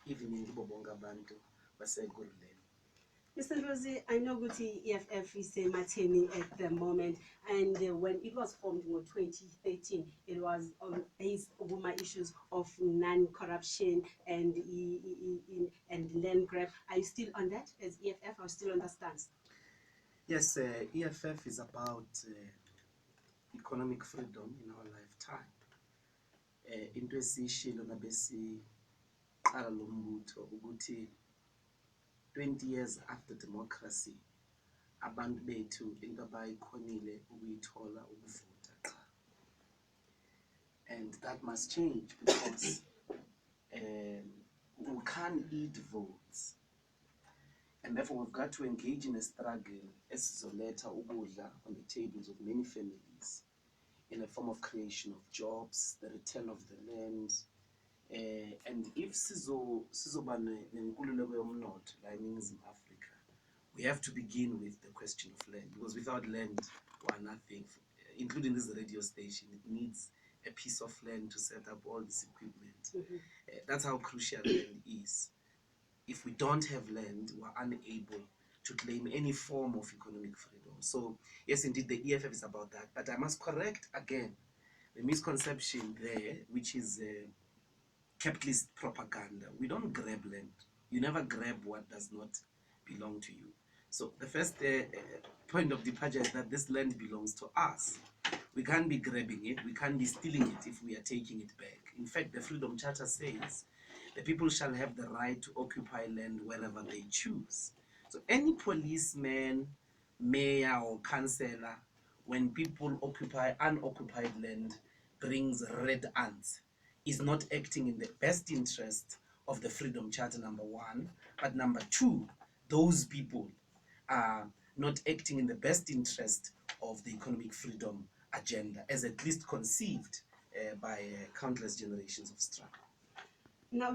evening Bonga Bantu, Basegurlen. Mr. Ndlozi, I know Guti EFF is maintaining at the moment, and when it was formed in 2013, it was based on my issues of non-corruption and land grab. Are you still on that as EFF? Are you still on that stance? Yes, EFF is about economic freedom in our lifetime. Into esishilo nabesiqala lo mbutho ukuthi 20 years after democracy, abantu bethu into abayikhonile ukuyithola ukuvota qha. And that must change because we can't eat votes. And therefore we've got to engage in a struggle esizoletha ukudla on the tables of many families in a form of creation of jobs, the return of the land. And if sizoba nenkululeko yomnotho la eNingizimu Africa, we have to begin with the question of land, because without land, we're nothing, including this radio station. It needs a piece of land to set up all this equipment. That's how crucial land is. If we don't have land, we're unable to claim any form of economic freedom. So, yes, indeed, the EFF is about that. But I must correct again the misconception there, which is capitalist propaganda. We don't grab land. You never grab what does not belong to you. So the first point of departure is that this land belongs to us. We can't be grabbing it. We can't be stealing it if we are taking it back. In fact, the Freedom Charter says the people shall have the right to occupy land wherever they choose. So any policeman, mayor or councillor, when people occupy unoccupied land, brings red ants, is not acting in the best interest of the Freedom Charter, number one. But number two, those people are not acting in the best interest of the economic freedom agenda, as at least conceived by countless generations of struggle. Now,